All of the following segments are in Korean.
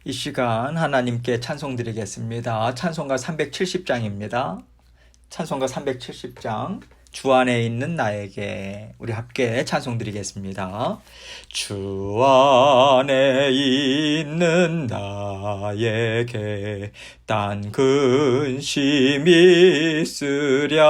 이 시간 하나님께 찬송 드리겠습니다. 찬송가 370장입니다. 찬송가 370장. 주 안에 있는 나에게. 우리 함께 찬송 드리겠습니다. 주 안에 있는 나에게 딴 근심이 있으랴.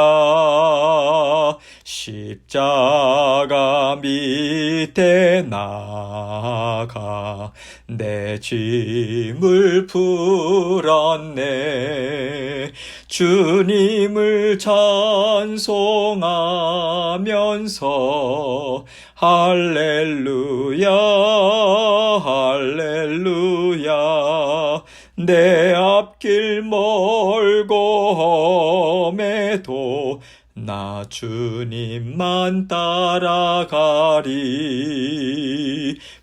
십자가 밑에 나가 내 짐을 풀었네. 주님을 찬송하면서 할렐루야 할렐루야. 내 앞길 멀고 험해도 나 주님만 따라가리.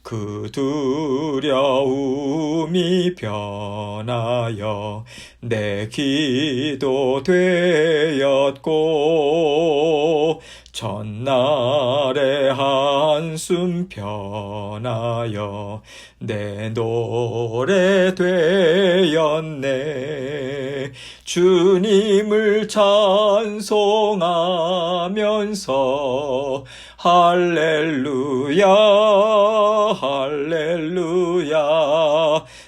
그 두려움이 변하여 내 기도 되었고, 전날의 한숨 변하여 내 노래 되었네. 주님을 찬송하면서 할렐루야 할렐루야.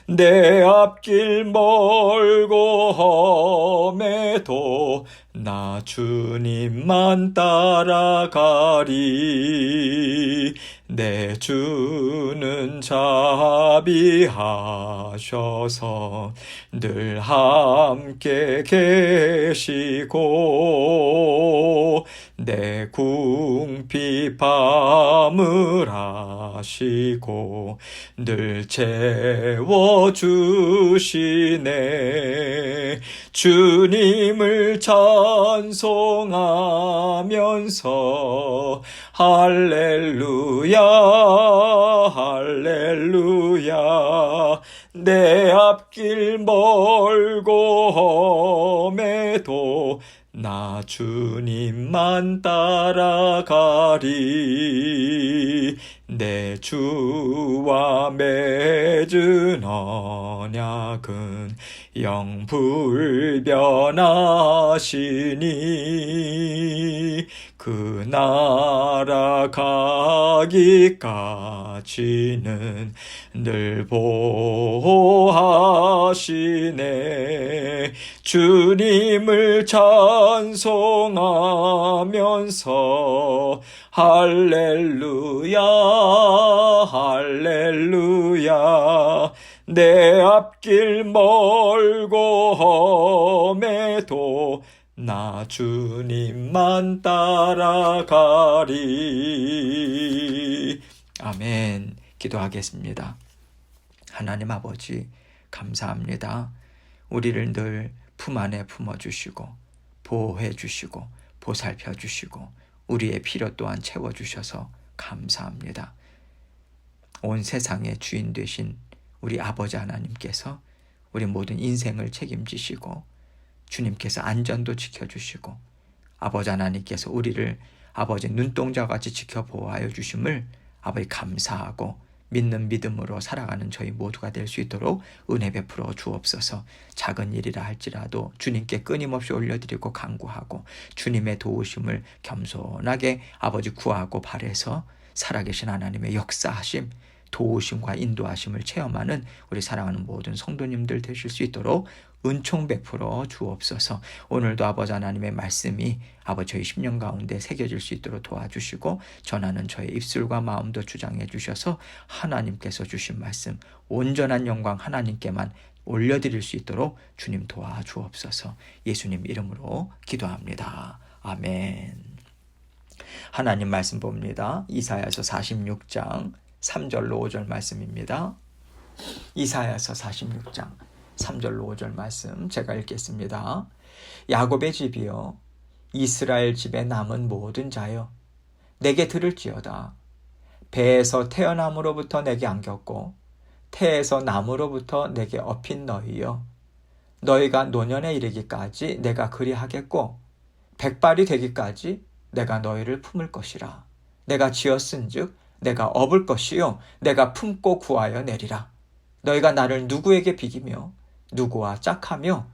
내 앞길 멀고 험해도 나 주님만 따라가리. 내 주는 자비하셔서 늘 함께 계시고, 내 궁핍 밤을 아시고 늘 채워주시네. 주님을 찬송하면서 할렐루야 할렐루야. 내 앞길 멀고 험해도 나 주님만 따라가리. 내 주와 맺은 언약은 영불변하시니, 그 나라 가기까지는 늘 보호하시네. 주님을 찬송하면서 할렐루야 할렐루야. 내 앞길 멀고 험해도 나 주님만 따라가리. 아멘. 기도하겠습니다. 하나님 아버지, 감사합니다. 우리를 늘 품 안에 품어주시고 보호해 주시고 보살펴 주시고 우리의 필요 또한 채워주셔서 감사합니다. 온 세상의 주인 되신 우리 아버지 하나님께서 우리 모든 인생을 책임지시고, 주님께서 안전도 지켜주시고, 아버지 하나님께서 우리를 아버지 눈동자같이 지켜보호하여 주심을 아버지 감사하고 믿는 믿음으로 살아가는 저희 모두가 될 수 있도록 은혜 베풀어 주옵소서. 작은 일이라 할지라도 주님께 끊임없이 올려드리고 간구하고 주님의 도우심을 겸손하게 아버지 구하고 바래서 살아계신 하나님의 역사하심, 도우심과 인도하심을 체험하는 우리 사랑하는 모든 성도님들 되실 수 있도록 은총 베풀어 주옵소서. 오늘도 아버지 하나님의 말씀이 아버지 저희 10년 가운데 새겨질 수 있도록 도와주시고, 전하는 저의 입술과 마음도 주장해 주셔서 하나님께서 주신 말씀 온전한 영광 하나님께만 올려드릴 수 있도록 주님 도와주옵소서. 예수님 이름으로 기도합니다. 아멘. 하나님 말씀 봅니다. 이사야서 46장 3절로 5절 말씀입니다. 이사야서 46장 3절로 5절 말씀 제가 읽겠습니다. 야곱의 집이여, 이스라엘 집에 남은 모든 자여, 내게 들을지어다. 배에서 태어남으로부터 내게 안겼고 태에서 남으로부터 내게 업힌 너희여, 너희가 노년에 이르기까지 내가 그리하겠고 백발이 되기까지 내가 너희를 품을 것이라. 내가 지었은즉 내가 업을 것이요 내가 품고 구하여 내리라. 너희가 나를 누구에게 비기며 누구와 짝하며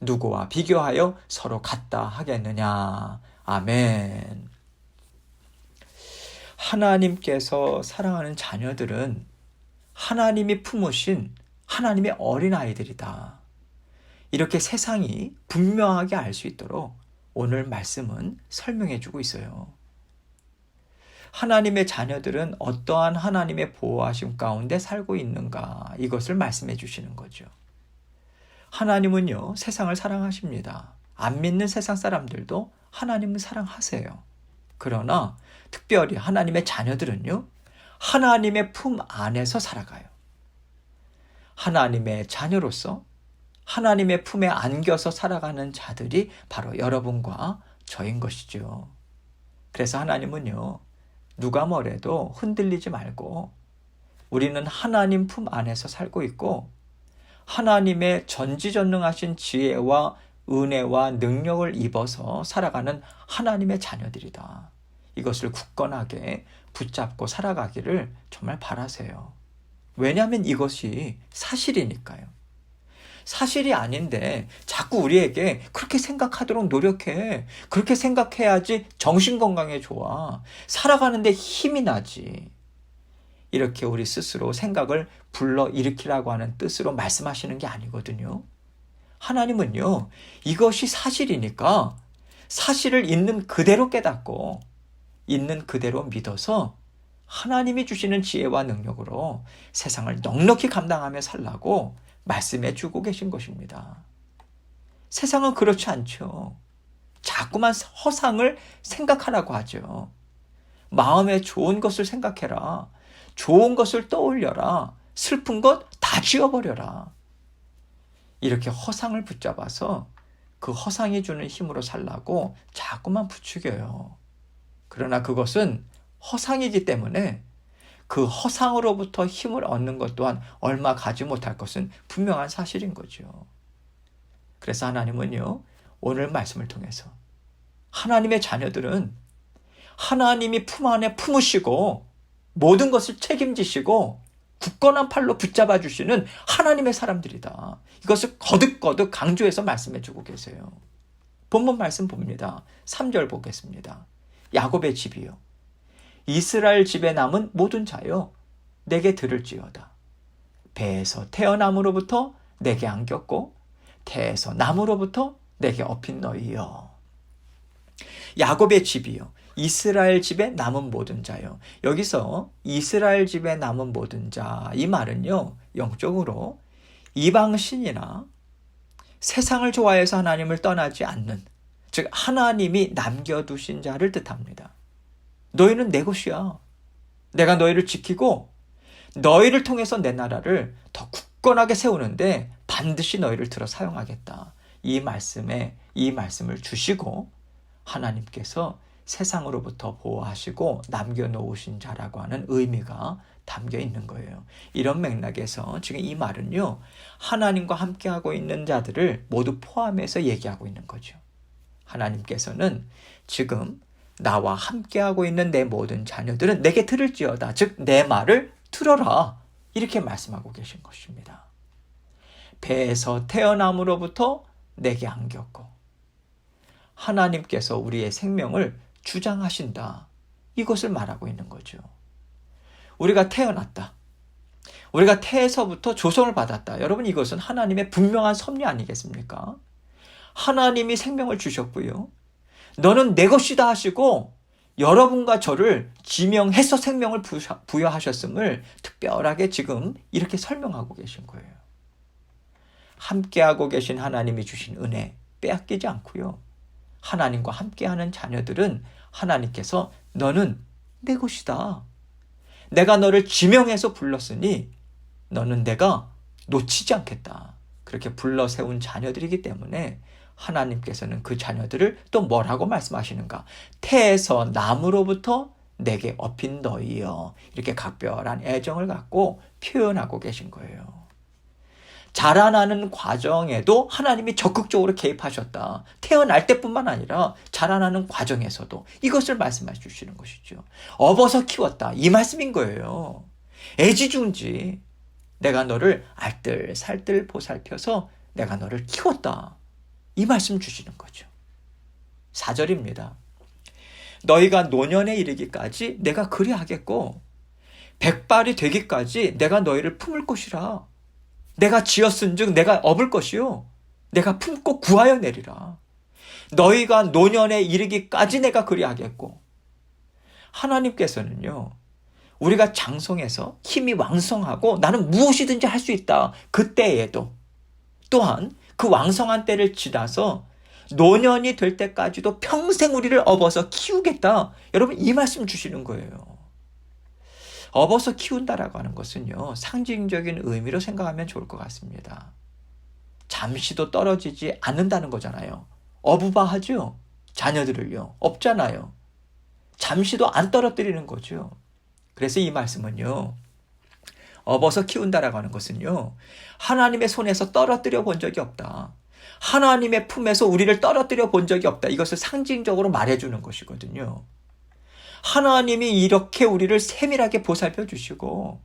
누구와 비교하여 서로 같다 하겠느냐. 아멘. 하나님께서 사랑하는 자녀들은 하나님이 품으신 하나님의 어린아이들이다. 이렇게 세상이 분명하게 알 수 있도록 오늘 말씀은 설명해 주고 있어요. 하나님의 자녀들은 어떠한 하나님의 보호하심 가운데 살고 있는가, 이것을 말씀해 주시는 거죠. 하나님은요, 세상을 사랑하십니다. 안 믿는 세상 사람들도 하나님을 사랑하세요. 그러나 특별히 하나님의 자녀들은요, 하나님의 품 안에서 살아가요. 하나님의 자녀로서 하나님의 품에 안겨서 살아가는 자들이 바로 여러분과 저인 것이죠. 그래서 하나님은요, 누가 뭐래도 흔들리지 말고 우리는 하나님 품 안에서 살고 있고 하나님의 전지전능하신 지혜와 은혜와 능력을 입어서 살아가는 하나님의 자녀들이다. 이것을 굳건하게 붙잡고 살아가기를 정말 바라세요. 왜냐하면 이것이 사실이니까요. 사실이 아닌데 자꾸 우리에게 그렇게 생각하도록 노력해. 그렇게 생각해야지 정신건강에 좋아. 살아가는데 힘이 나지. 이렇게 우리 스스로 생각을 불러일으키라고 하는 뜻으로 말씀하시는 게 아니거든요. 하나님은요, 이것이 사실이니까 사실을 있는 그대로 깨닫고 있는 그대로 믿어서 하나님이 주시는 지혜와 능력으로 세상을 넉넉히 감당하며 살라고 말씀해 주고 계신 것입니다. 세상은 그렇지 않죠. 자꾸만 허상을 생각하라고 하죠. 마음에 좋은 것을 생각해라. 좋은 것을 떠올려라. 슬픈 것 다 지워버려라. 이렇게 허상을 붙잡아서 그 허상이 주는 힘으로 살라고 자꾸만 부추겨요. 그러나 그것은 허상이기 때문에 그 허상으로부터 힘을 얻는 것 또한 얼마 가지 못할 것은 분명한 사실인 거죠. 그래서 하나님은요, 오늘 말씀을 통해서 하나님의 자녀들은 하나님이 품 안에 품으시고 모든 것을 책임지시고 굳건한 팔로 붙잡아 주시는 하나님의 사람들이다. 이것을 거듭거듭 강조해서 말씀해 주고 계세요. 본문 말씀 봅니다. 3절 보겠습니다. 야곱의 집이요, 이스라엘 집에 남은 모든 자여, 내게 들을지어다. 배에서 태어남으로부터 내게 안겼고 태에서 남으로부터 내게 업힌 너희여. 야곱의 집이요, 이스라엘 집에 남은 모든 자요. 여기서 이스라엘 집에 남은 모든 자, 이 말은요, 영적으로 이방신이나 세상을 좋아해서 하나님을 떠나지 않는, 즉 하나님이 남겨두신 자를 뜻합니다. 너희는 내 것이야. 내가 너희를 지키고 너희를 통해서 내 나라를 더 굳건하게 세우는데 반드시 너희를 들어 사용하겠다. 이 말씀을 주시고 하나님께서 세상으로부터 보호하시고 남겨놓으신 자라고 하는 의미가 담겨 있는 거예요. 이런 맥락에서 지금 이 말은요, 하나님과 함께하고 있는 자들을 모두 포함해서 얘기하고 있는 거죠. 하나님께서는 지금 나와 함께하고 있는 내 모든 자녀들은 내게 들을지어다. 즉 내 말을 들어라. 이렇게 말씀하고 계신 것입니다. 배에서 태어남으로부터 내게 안겼고, 하나님께서 우리의 생명을 주장하신다. 이것을 말하고 있는 거죠. 우리가 태어났다. 우리가 태에서부터 조성을 받았다. 여러분, 이것은 하나님의 분명한 섭리 아니겠습니까? 하나님이 생명을 주셨고요, 너는 내 것이다 하시고 여러분과 저를 지명해서 생명을 부여하셨음을 특별하게 지금 이렇게 설명하고 계신 거예요. 함께하고 계신 하나님이 주신 은혜 빼앗기지 않고요, 하나님과 함께하는 자녀들은 하나님께서 너는 내 것이다. 내가 너를 지명해서 불렀으니 너는 내가 놓치지 않겠다. 그렇게 불러 세운 자녀들이기 때문에 하나님께서는 그 자녀들을 또 뭐라고 말씀하시는가? 태에서 남으로부터 내게 업힌 너희여. 이렇게 각별한 애정을 갖고 표현하고 계신 거예요. 자라나는 과정에도 하나님이 적극적으로 개입하셨다. 태어날 때뿐만 아니라 자라나는 과정에서도 이것을 말씀해 주시는 것이죠. 업어서 키웠다. 이 말씀인 거예요. 애지중지 내가 너를 알뜰살뜰 보살펴서 내가 너를 키웠다. 이 말씀 주시는 거죠. 4절입니다. 너희가 노년에 이르기까지 내가 그리 하겠고 백발이 되기까지 내가 너희를 품을 것이라. 내가 지었은즉 내가 업을 것이요 내가 품고 구하여 내리라. 너희가 노년에 이르기까지 내가 그리 하겠고. 하나님께서는요, 우리가 장성해서 힘이 왕성하고 나는 무엇이든지 할 수 있다. 그때에도 또한 그 왕성한 때를 지나서 노년이 될 때까지도 평생 우리를 업어서 키우겠다. 여러분, 이 말씀 주시는 거예요. 업어서 키운다라고 하는 것은요, 상징적인 의미로 생각하면 좋을 것 같습니다. 잠시도 떨어지지 않는다는 거잖아요. 어부바하죠? 자녀들을요. 없잖아요. 잠시도 안 떨어뜨리는 거죠. 그래서 이 말씀은요, 업어서 키운다라고 하는 것은요, 하나님의 손에서 떨어뜨려 본 적이 없다. 하나님의 품에서 우리를 떨어뜨려 본 적이 없다. 이것을 상징적으로 말해주는 것이거든요. 하나님이 이렇게 우리를 세밀하게 보살펴 주시고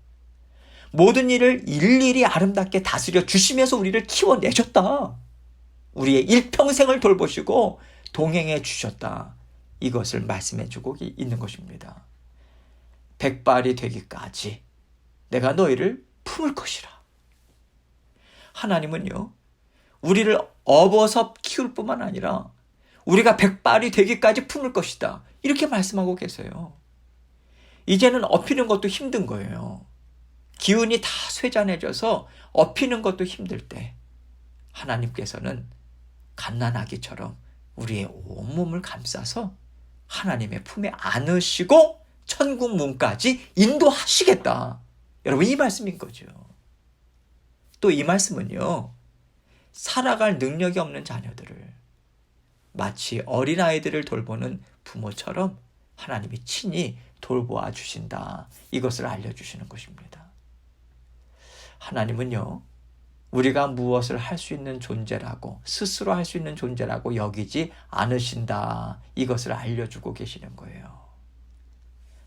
모든 일을 일일이 아름답게 다스려 주시면서 우리를 키워내셨다. 우리의 일평생을 돌보시고 동행해 주셨다. 이것을 말씀해 주고 있는 것입니다. 백발이 되기까지 내가 너희를 품을 것이라. 하나님은요, 우리를 업어서 키울 뿐만 아니라 우리가 백발이 되기까지 품을 것이다. 이렇게 말씀하고 계세요. 이제는 업히는 것도 힘든 거예요. 기운이 다 쇠잔해져서 업히는 것도 힘들 때 하나님께서는 갓난아기처럼 우리의 온몸을 감싸서 하나님의 품에 안으시고 천국 문까지 인도하시겠다. 여러분, 이 말씀인 거죠. 또 이 말씀은요, 살아갈 능력이 없는 자녀들을 마치 어린아이들을 돌보는 부모처럼 하나님이 친히 돌보아 주신다. 이것을 알려주시는 것입니다. 하나님은요, 우리가 무엇을 할 수 있는 존재라고, 스스로 할 수 있는 존재라고 여기지 않으신다. 이것을 알려주고 계시는 거예요.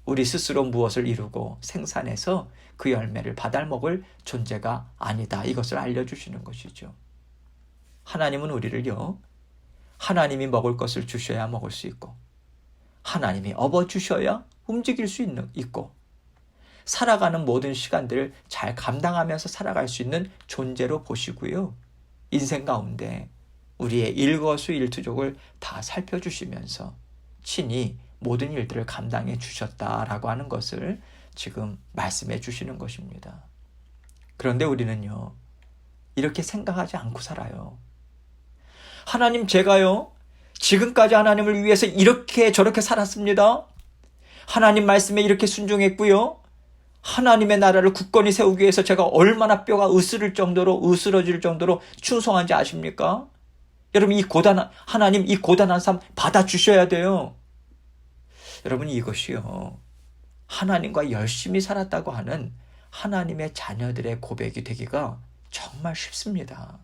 우리 스스로 무엇을 이루고 생산해서 그 열매를 받아먹을 존재가 아니다. 이것을 알려주시는 것이죠. 하나님은 우리를요, 하나님이 먹을 것을 주셔야 먹을 수 있고, 하나님이 업어주셔야 움직일 수 있고, 살아가는 모든 시간들을 잘 감당하면서 살아갈 수 있는 존재로 보시고요. 인생 가운데 우리의 일거수일투족을 다 살펴주시면서 친히 모든 일들을 감당해 주셨다라고 하는 것을 지금 말씀해 주시는 것입니다. 그런데 우리는요, 이렇게 생각하지 않고 살아요. 하나님, 제가요, 지금까지 하나님을 위해서 이렇게 저렇게 살았습니다. 하나님 말씀에 이렇게 순종했고요. 하나님의 나라를 굳건히 세우기 위해서 제가 얼마나 뼈가 으스러질 정도로 충성한지 아십니까? 여러분, 하나님 이 고단한 삶 받아주셔야 돼요. 여러분, 이것이요, 하나님과 열심히 살았다고 하는 하나님의 자녀들의 고백이 되기가 정말 쉽습니다.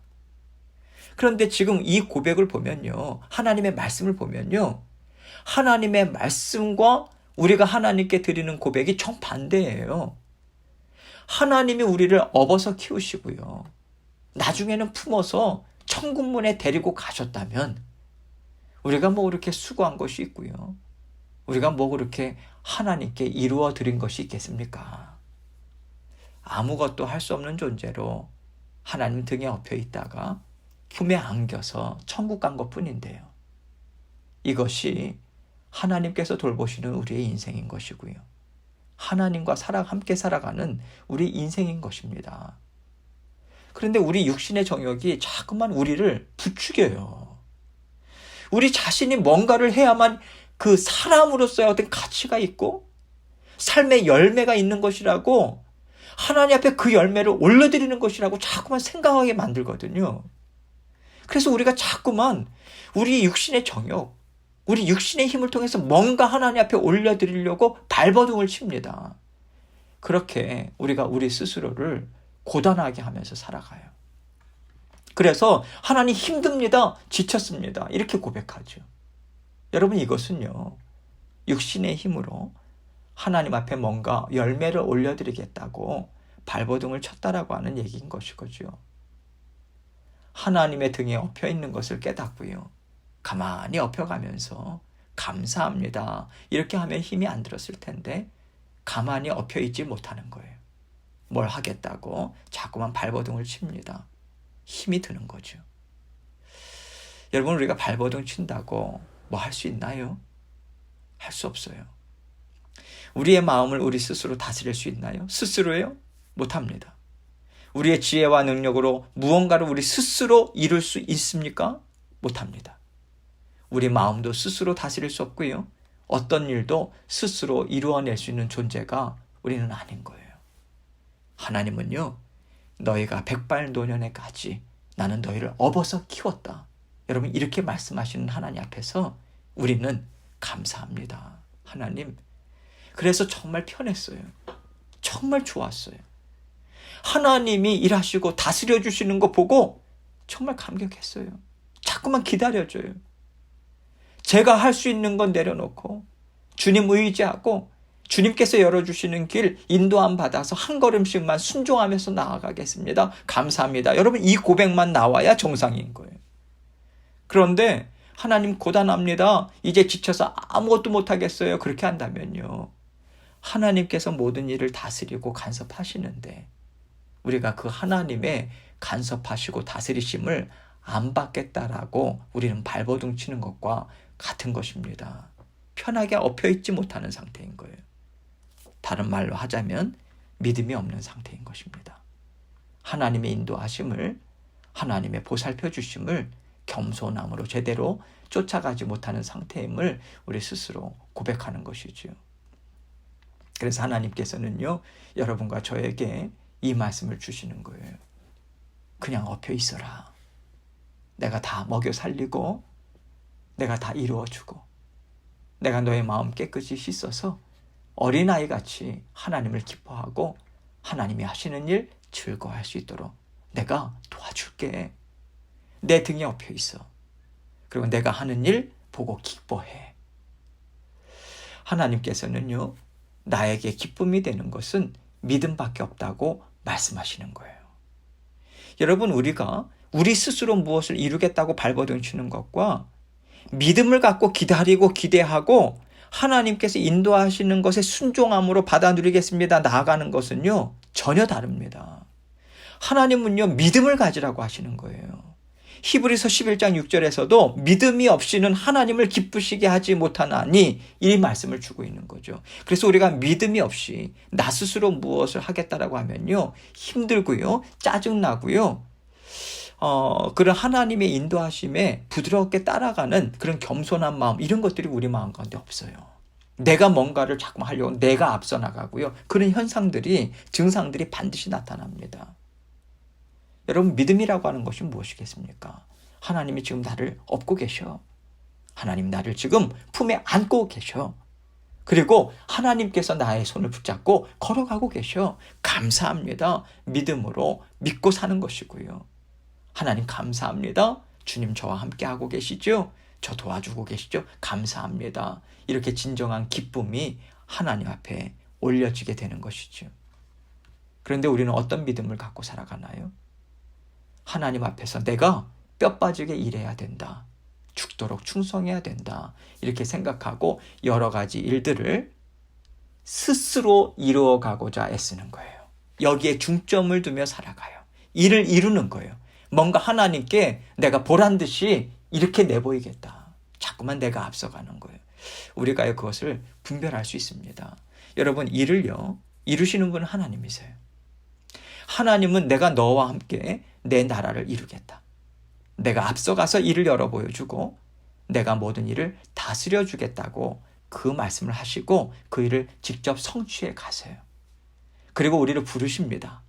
그런데 지금 이 고백을 보면요, 하나님의 말씀을 보면요, 하나님의 말씀과 우리가 하나님께 드리는 고백이 정반대예요. 하나님이 우리를 업어서 키우시고요, 나중에는 품어서 천국문에 데리고 가셨다면 우리가 뭐 그렇게 수고한 것이 있고요, 우리가 뭐 그렇게 하나님께 이루어 드린 것이 있겠습니까? 아무것도 할 수 없는 존재로 하나님 등에 업혀 있다가 품에 안겨서 천국 간 것뿐인데요. 이것이 하나님께서 돌보시는 우리의 인생인 것이고요, 하나님과 함께 살아가는 우리 인생인 것입니다. 그런데 우리 육신의 정욕이 자꾸만 우리를 부추겨요. 우리 자신이 뭔가를 해야만 그 사람으로서의 어떤 가치가 있고 삶의 열매가 있는 것이라고, 하나님 앞에 그 열매를 올려드리는 것이라고 자꾸만 생각하게 만들거든요. 그래서 우리가 자꾸만 우리 육신의 정욕, 우리 육신의 힘을 통해서 뭔가 하나님 앞에 올려드리려고 발버둥을 칩니다. 그렇게 우리가 우리 스스로를 고단하게 하면서 살아가요. 그래서 하나님 힘듭니다, 지쳤습니다, 이렇게 고백하죠. 여러분, 이것은요, 육신의 힘으로 하나님 앞에 뭔가 열매를 올려드리겠다고 발버둥을 쳤다라고 하는 얘기인 것이거죠. 하나님의 등에 엎여 있는 것을 깨닫고요. 가만히 엎여가면서 감사합니다. 이렇게 하면 힘이 안 들었을 텐데 가만히 엎여 있지 못하는 거예요. 뭘 하겠다고 자꾸만 발버둥을 칩니다. 힘이 드는 거죠. 여러분, 우리가 발버둥 친다고 뭐 할 수 있나요? 할 수 없어요. 우리의 마음을 우리 스스로 다스릴 수 있나요? 스스로요? 못합니다. 우리의 지혜와 능력으로 무언가를 우리 스스로 이룰 수 있습니까? 못합니다. 우리 마음도 스스로 다스릴 수 없고요. 어떤 일도 스스로 이루어낼 수 있는 존재가 우리는 아닌 거예요. 하나님은요, 너희가 백발노년에까지 나는 너희를 업어서 키웠다. 여러분, 이렇게 말씀하시는 하나님 앞에서 우리는 감사합니다. 하나님, 그래서 정말 편했어요. 정말 좋았어요. 하나님이 일하시고 다스려 주시는 거 보고 정말 감격했어요. 자꾸만 기다려줘요. 제가 할 수 있는 건 내려놓고 주님 의지하고 주님께서 열어주시는 길 인도함 받아서 한 걸음씩만 순종하면서 나아가겠습니다. 감사합니다. 여러분, 이 고백만 나와야 정상인 거예요. 그런데 하나님 고단합니다. 이제 지쳐서 아무것도 못하겠어요. 그렇게 한다면요, 하나님께서 모든 일을 다스리고 간섭하시는데 우리가 그 하나님의 간섭하시고 다스리심을 안 받겠다라고 우리는 발버둥 치는 것과 같은 것입니다. 편하게 엎여있지 못하는 상태인 거예요. 다른 말로 하자면 믿음이 없는 상태인 것입니다. 하나님의 인도하심을, 하나님의 보살펴 주심을 겸손함으로 제대로 쫓아가지 못하는 상태임을 우리 스스로 고백하는 것이죠. 그래서 하나님께서는요, 여러분과 저에게 이 말씀을 주시는 거예요. 그냥 엎여 있어라. 내가 다 먹여 살리고 내가 다 이루어주고 내가 너의 마음 깨끗이 씻어서 어린아이같이 하나님을 기뻐하고 하나님이 하시는 일 즐거워할 수 있도록 내가 도와줄게. 내 등에 엎여 있어. 그리고 내가 하는 일 보고 기뻐해. 하나님께서는요, 나에게 기쁨이 되는 것은 믿음밖에 없다고 말씀하시는 거예요. 여러분, 우리가 우리 스스로 무엇을 이루겠다고 발버둥 치는 것과 믿음을 갖고 기다리고 기대하고 하나님께서 인도하시는 것에 순종함으로 받아 누리겠습니다 나아가는 것은요, 전혀 다릅니다. 하나님은요, 믿음을 가지라고 하시는 거예요. 히브리서 11장 6절에서도 믿음이 없이는 하나님을 기쁘시게 하지 못하나니 이 말씀을 주고 있는 거죠. 그래서 우리가 믿음이 없이 나 스스로 무엇을 하겠다라고 하면요, 힘들고요, 짜증나고요, 그런 하나님의 인도하심에 부드럽게 따라가는 그런 겸손한 마음, 이런 것들이 우리 마음 가운데 없어요. 내가 뭔가를 자꾸 하려고 내가 앞서 나가고요, 그런 현상들이, 증상들이 반드시 나타납니다. 여러분, 믿음이라고 하는 것이 무엇이겠습니까? 하나님이 지금 나를 업고 계셔. 하나님 나를 지금 품에 안고 계셔. 그리고 하나님께서 나의 손을 붙잡고 걸어가고 계셔. 감사합니다. 믿음으로 믿고 사는 것이고요. 하나님 감사합니다. 주님 저와 함께 하고 계시죠? 저 도와주고 계시죠? 감사합니다. 이렇게 진정한 기쁨이 하나님 앞에 올려지게 되는 것이죠. 그런데 우리는 어떤 믿음을 갖고 살아가나요? 하나님 앞에서 내가 뼈 빠지게 일해야 된다. 죽도록 충성해야 된다. 이렇게 생각하고 여러 가지 일들을 스스로 이루어가고자 애쓰는 거예요. 여기에 중점을 두며 살아가요. 일을 이루는 거예요. 뭔가 하나님께 내가 보란 듯이 이렇게 내보이겠다. 자꾸만 내가 앞서가는 거예요. 우리가 그것을 분별할 수 있습니다. 여러분, 일을요, 이루시는 분은 하나님이세요. 하나님은 내가 너와 함께 내 나라를 이루겠다. 내가 앞서가서 일을 열어 보여주고 내가 모든 일을 다스려 주겠다고 그 말씀을 하시고 그 일을 직접 성취해 가세요. 그리고 우리를 부르십니다.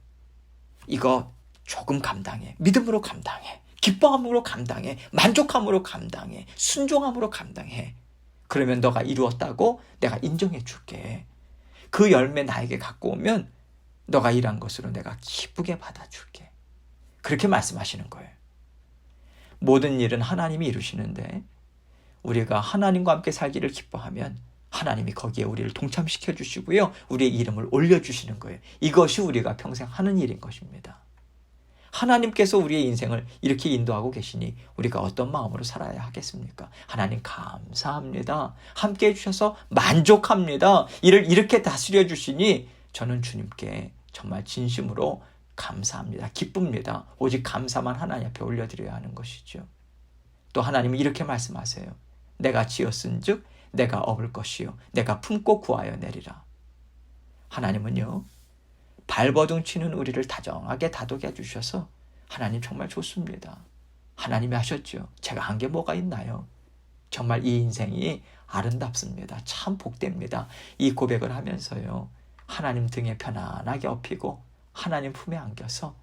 이거 조금 감당해. 믿음으로 감당해. 기뻐함으로 감당해. 만족함으로 감당해. 순종함으로 감당해. 그러면 너가 이루었다고 내가 인정해 줄게. 그 열매 나에게 갖고 오면 너가 일한 것으로 내가 기쁘게 받아줄게. 그렇게 말씀하시는 거예요. 모든 일은 하나님이 이루시는데 우리가 하나님과 함께 살기를 기뻐하면 하나님이 거기에 우리를 동참시켜 주시고요. 우리의 이름을 올려주시는 거예요. 이것이 우리가 평생 하는 일인 것입니다. 하나님께서 우리의 인생을 이렇게 인도하고 계시니 우리가 어떤 마음으로 살아야 하겠습니까? 하나님 감사합니다. 함께 해주셔서 만족합니다. 이를 이렇게 다스려 주시니 저는 주님께 정말 진심으로 감사합니다. 기쁩니다. 오직 감사만 하나님 앞에 올려드려야 하는 것이죠. 또 하나님은 이렇게 말씀하세요. 내가 지었은즉 내가 업을 것이요 내가 품고 구하여 내리라. 하나님은요, 발버둥 치는 우리를 다정하게 다독여 주셔서 하나님 정말 좋습니다. 하나님이 하셨죠. 제가 한 게 뭐가 있나요? 정말 이 인생이 아름답습니다. 참 복됩니다. 이 고백을 하면서요, 하나님 등에 편안하게 업히고 하나님 품에 안겨서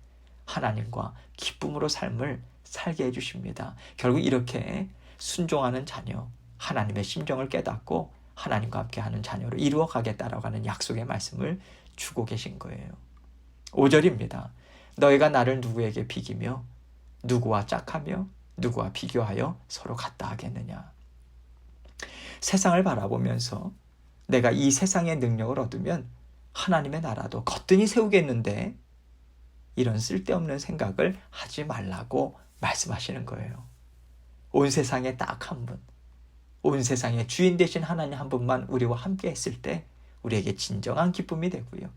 하나님과 기쁨으로 삶을 살게 해주십니다. 결국 이렇게 순종하는 자녀, 하나님의 심정을 깨닫고 하나님과 함께하는 자녀로 이루어가겠다라고 하는 약속의 말씀을 주고 계신 거예요. 5절입니다. 너희가 나를 누구에게 비기며 누구와 짝하며 누구와 비교하여 서로 같다 하겠느냐. 세상을 바라보면서 내가 이 세상의 능력을 얻으면 하나님의 나라도 거뜬히 세우겠는데 이런 쓸데없는 생각을 하지 말라고 말씀하시는 거예요. 온 세상에 딱 한 분, 온 세상의 주인 되신 하나님 한 분만 우리와 함께 했을 때 우리에게 진정한 기쁨이 되고요.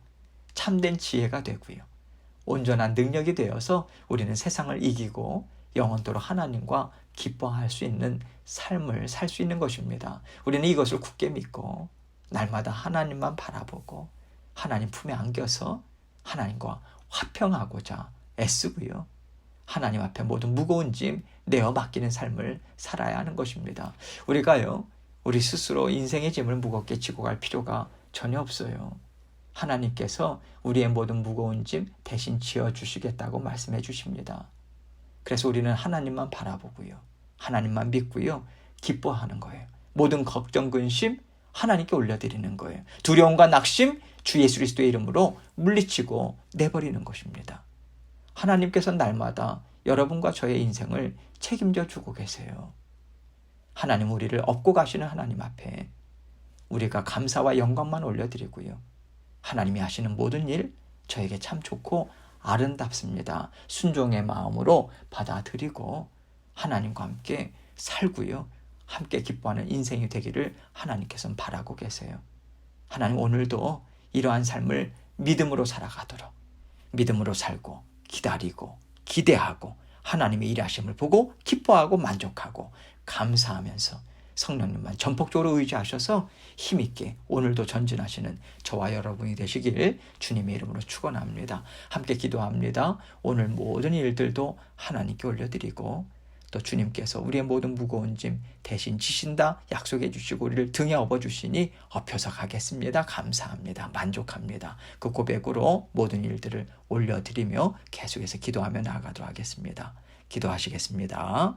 참된 지혜가 되고요. 온전한 능력이 되어서 우리는 세상을 이기고 영원토록 하나님과 기뻐할 수 있는 삶을 살 수 있는 것입니다. 우리는 이것을 굳게 믿고 날마다 하나님만 바라보고 하나님 품에 안겨서 하나님과 화평하고자 애쓰고요. 하나님 앞에 모든 무거운 짐 내어 맡기는 삶을 살아야 하는 것입니다. 우리가요, 우리 스스로 인생의 짐을 무겁게 지고 갈 필요가 전혀 없어요. 하나님께서 우리의 모든 무거운 짐 대신 지어주시겠다고 말씀해 주십니다. 그래서 우리는 하나님만 바라보고요. 하나님만 믿고요. 기뻐하는 거예요. 모든 걱정, 근심 하나님께 올려드리는 거예요. 두려움과 낙심 주 예수 그리스도의 이름으로 물리치고 내버리는 것입니다. 하나님께서 날마다 여러분과 저의 인생을 책임져 주고 계세요. 하나님 우리를 업고 가시는 하나님 앞에 우리가 감사와 영광만 올려드리고요. 하나님이 하시는 모든 일 저에게 참 좋고 아름답습니다. 순종의 마음으로 받아들이고 하나님과 함께 살고요. 함께 기뻐하는 인생이 되기를 하나님께서는 바라고 계세요. 하나님 오늘도 이러한 삶을 믿음으로 살아가도록 믿음으로 살고 기다리고 기대하고 하나님의 일하심을 보고 기뻐하고 만족하고 감사하면서 성령님만 전폭적으로 의지하셔서 힘있게 오늘도 전진하시는 저와 여러분이 되시길 주님의 이름으로 축원합니다. 함께 기도합니다. 오늘 모든 일들도 하나님께 올려드리고 또 주님께서 우리의 모든 무거운 짐 대신 지신다 약속해 주시고 우리를 등에 업어주시니 업혀서 가겠습니다. 감사합니다. 만족합니다. 그 고백으로 모든 일들을 올려드리며 계속해서 기도하며 나아가도록 하겠습니다. 기도하시겠습니다.